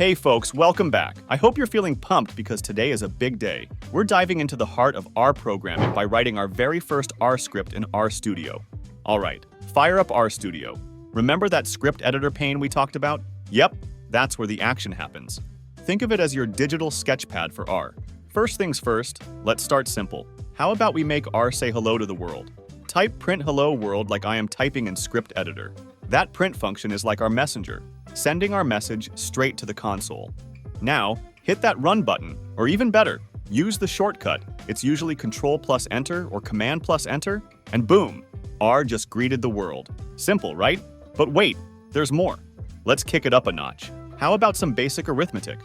Hey folks, welcome back. I hope you're feeling pumped because today is a big day. We're diving into the heart of R programming by writing our very first R script in RStudio. Alright, fire up RStudio. Remember that script editor pane we talked about? Yep, that's where the action happens. Think of it as your digital sketchpad for R. First things first, let's start simple. How about we make R say hello to the world? Type print hello world like I am typing in script editor. That print function is like our messenger, sending our message straight to the console. Now, hit that run button, or even better, use the shortcut. It's usually Control plus Enter or Command plus Enter, and boom, R just greeted the world. Simple, right? But wait, there's more. Let's kick it up a notch. How about some basic arithmetic?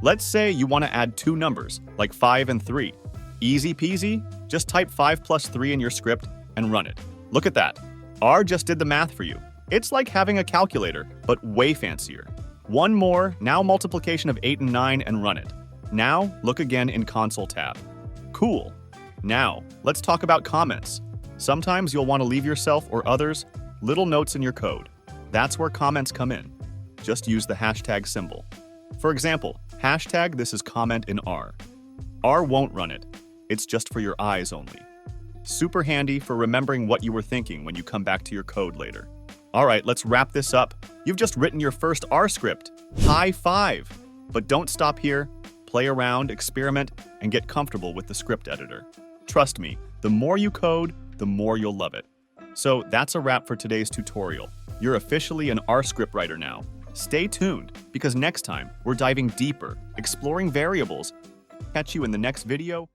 Let's say you want to add two numbers, like 5 and 3. Easy peasy, just type 5 plus 3 in your script and run it. Look at that. R just did the math for you. It's like having a calculator, but way fancier. One more, now multiplication of 8 and 9, and run it. Now, look again in Console tab. Cool. Now, let's talk about comments. Sometimes you'll want to leave yourself or others little notes in your code. That's where comments come in. Just use the hashtag symbol. For example, hashtag this is comment in R. R won't run it. It's just for your eyes only. Super handy for remembering what you were thinking when you come back to your code later. Alright, let's wrap this up. You've just written your first R script. High five! But don't stop here. Play around, experiment, and get comfortable with the script editor. Trust me, the more you code, the more you'll love it. So that's a wrap for today's tutorial. You're officially an R script writer now. Stay tuned, because next time we're diving deeper, exploring variables. Catch you in the next video.